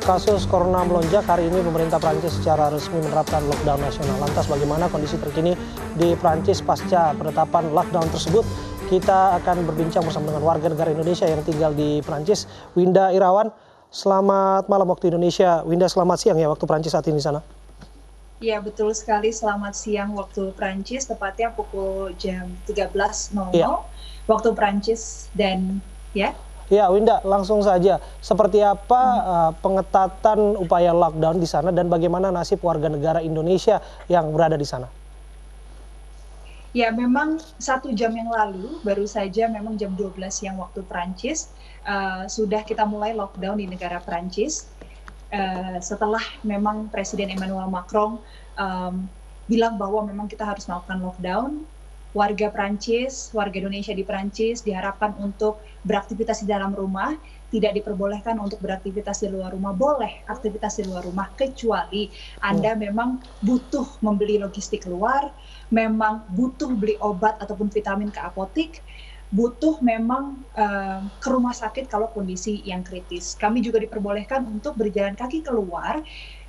Kasus corona melonjak, hari ini pemerintah Prancis secara resmi menerapkan lockdown nasional. Lantas bagaimana kondisi terkini di Prancis pasca penetapan lockdown tersebut? Kita akan berbincang bersama dengan warga negara Indonesia yang tinggal di Prancis, Winda Irawan. Selamat malam waktu Indonesia. Winda, selamat siang ya waktu Prancis saat ini di sana. Ya, betul sekali. Selamat siang waktu Prancis, tepatnya pukul jam 13.00 Iya. waktu Prancis. Dan ya, Ya, Winda, langsung saja. Seperti apa pengetatan upaya lockdown di sana dan bagaimana nasib warga negara Indonesia yang berada di sana? ya memang 1 jam yang lalu, baru saja memang jam 12 siang waktu Prancis, sudah kita mulai lockdown di negara Prancis. Setelah memang Presiden Emmanuel Macron bilang bahwa memang kita harus melakukan lockdown, warga Prancis, warga Indonesia di Prancis diharapkan untuk beraktivitas di dalam rumah, tidak diperbolehkan untuk beraktivitas di luar rumah. Boleh aktivitas di luar rumah, kecuali Anda memang butuh membeli logistik keluar, memang butuh beli obat ataupun vitamin ke apotik, butuh memang ke rumah sakit kalau kondisi yang kritis. Kami juga diperbolehkan untuk berjalan kaki keluar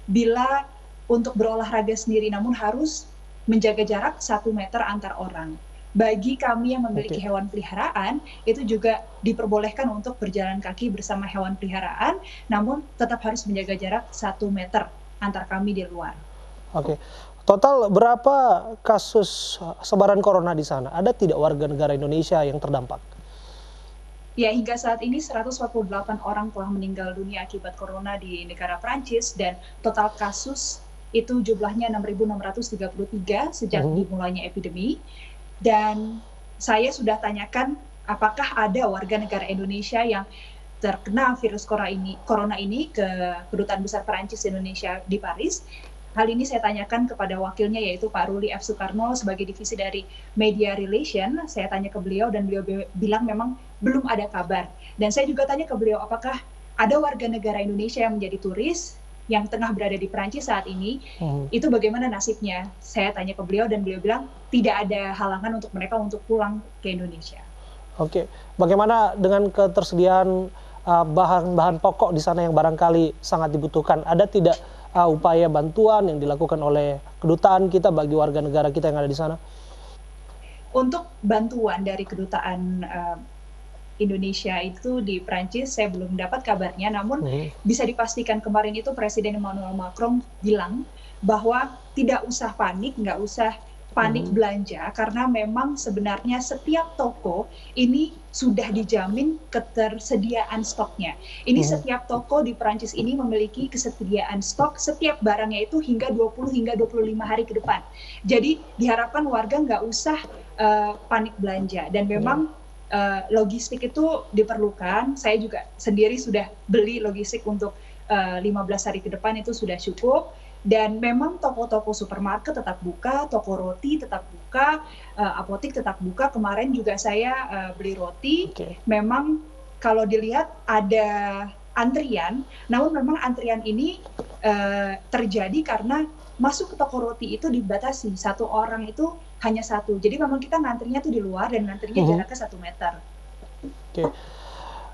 bila untuk berolahraga sendiri, namun harus menjaga jarak 1 meter antar orang. Bagi kami yang memiliki hewan peliharaan, itu juga diperbolehkan untuk berjalan kaki bersama hewan peliharaan, namun tetap harus menjaga jarak 1 meter antar kami di luar. Oke. Total berapa kasus sebaran corona di sana? Ada tidak warga negara Indonesia yang terdampak? Ya, hingga saat ini 148 orang telah meninggal dunia akibat corona di negara Prancis, dan total kasus itu jumlahnya 6.633 sejak dimulainya epidemi. Dan saya sudah tanyakan apakah ada warga negara Indonesia yang terkena virus corona ini ke Kedutaan Besar Prancis Indonesia di Paris. Hal ini saya tanyakan kepada wakilnya, yaitu Pak Ruli F. Sukarno sebagai divisi dari Media Relation. Saya tanya ke beliau dan beliau bilang memang belum ada kabar. Dan saya juga tanya ke beliau apakah ada warga negara Indonesia yang menjadi turis yang tengah berada di Prancis saat ini, itu bagaimana nasibnya? Saya tanya ke beliau dan beliau bilang tidak ada halangan untuk mereka untuk pulang ke Indonesia. Oke, bagaimana dengan ketersediaan bahan-bahan pokok di sana yang barangkali sangat dibutuhkan? Ada tidak upaya bantuan yang dilakukan oleh kedutaan kita bagi warga negara kita yang ada di sana? Untuk bantuan dari kedutaan Indonesia itu di Prancis, saya belum dapat kabarnya, namun bisa dipastikan kemarin itu Presiden Emmanuel Macron bilang bahwa tidak usah panik, nggak usah panik belanja, karena memang sebenarnya setiap toko ini sudah dijamin ketersediaan stoknya. Ini setiap toko di Prancis ini memiliki kesediaan stok setiap barangnya itu hingga 20 hingga 25 hari ke depan. Jadi diharapkan warga nggak usah panik belanja, dan memang logistik itu diperlukan. Saya juga sendiri sudah beli logistik untuk 15 hari ke depan, itu sudah cukup. Dan memang toko-toko supermarket tetap buka, toko roti tetap buka, apotik tetap buka. Kemarin juga saya beli roti. Memang kalau dilihat ada antrian, namun memang antrian ini terjadi karena masuk ke toko roti itu dibatasi, 1 orang itu hanya 1. Jadi memang kita ngantrinya tuh di luar dan ngantrinya jaraknya 1 meter. Oke.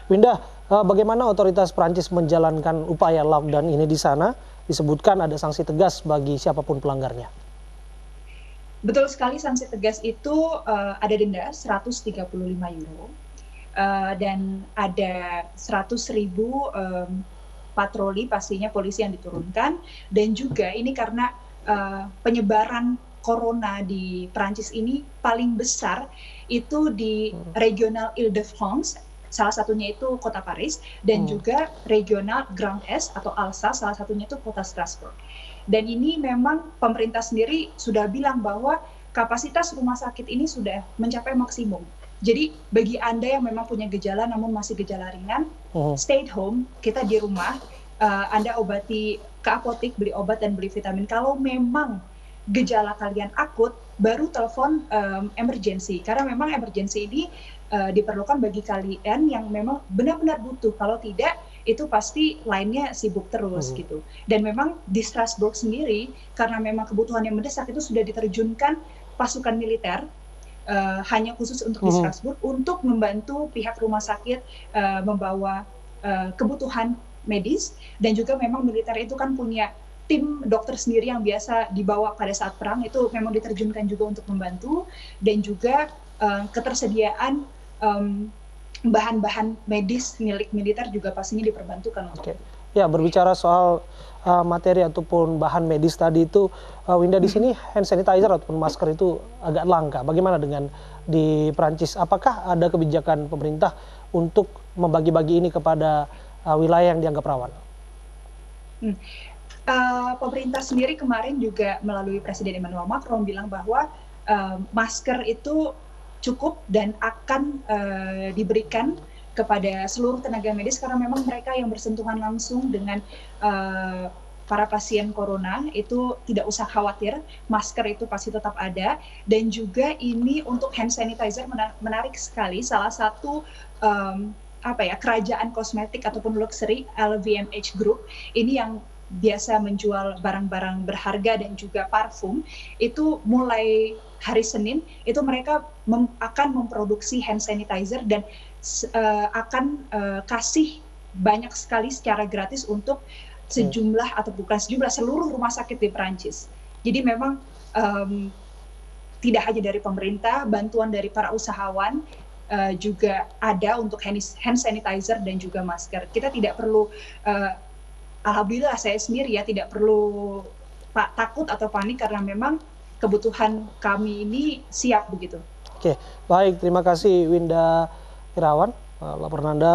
Winda, bagaimana otoritas Prancis menjalankan upaya lockdown ini di sana? Disebutkan ada sanksi tegas bagi siapapun pelanggarnya. Betul sekali, sanksi tegas itu ada denda 135 euro dan ada 100.000 patroli, pastinya polisi yang diturunkan. Dan juga ini karena penyebaran corona di Prancis ini paling besar itu di regional Île-de-France, salah satunya itu kota Paris, dan juga regional Grand Est atau Alsace, salah satunya itu kota Strasbourg. Dan ini memang pemerintah sendiri sudah bilang bahwa kapasitas rumah sakit ini sudah mencapai maksimum. Jadi bagi Anda yang memang punya gejala namun masih gejala ringan, stay at home, kita di rumah, Anda obati ke apotik, beli obat dan beli vitamin. Kalau memang gejala kalian akut, baru telepon emergency, karena memang emergency ini diperlukan bagi kalian yang memang benar-benar butuh. Kalau tidak, itu pasti lainnya sibuk terus gitu. Dan memang di Strasbourg sendiri, karena memang kebutuhan yang mendesak, itu sudah diterjunkan pasukan militer hanya khusus untuk di Strasbourg untuk membantu pihak rumah sakit membawa kebutuhan medis, dan juga memang militer itu kan punya tim dokter sendiri yang biasa dibawa pada saat perang, itu memang diterjunkan juga untuk membantu, dan juga ketersediaan bahan-bahan medis milik militer juga pastinya diperbantukan untuk Oke. Ya, berbicara soal materi ataupun bahan medis tadi itu, Winda, di sini hand sanitizer ataupun masker itu agak langka. Bagaimana dengan di Prancis? Apakah ada kebijakan pemerintah untuk membagi-bagi ini kepada wilayah yang dianggap rawan? Pemerintah sendiri kemarin juga melalui Presiden Emmanuel Macron bilang bahwa masker itu cukup dan akan diberikan kepada seluruh tenaga medis, karena memang mereka yang bersentuhan langsung dengan para pasien corona itu tidak usah khawatir, masker itu pasti tetap ada. Dan juga ini untuk hand sanitizer menarik sekali, salah satu kerajaan kosmetik ataupun luxury, LVMH Group, ini yang biasa menjual barang-barang berharga dan juga parfum, itu mulai hari Senin itu mereka akan memproduksi hand sanitizer dan akan kasih banyak sekali secara gratis untuk sejumlah atau bukan sejumlah, seluruh rumah sakit di Perancis. Jadi memang tidak hanya dari pemerintah, bantuan dari para usahawan juga ada untuk hand sanitizer dan juga masker. Kita tidak perlu alhamdulillah, saya sendiri ya tidak perlu takut atau panik, karena memang kebutuhan kami ini siap begitu. Oke, baik, terima kasih Winda Irawan, laporan Anda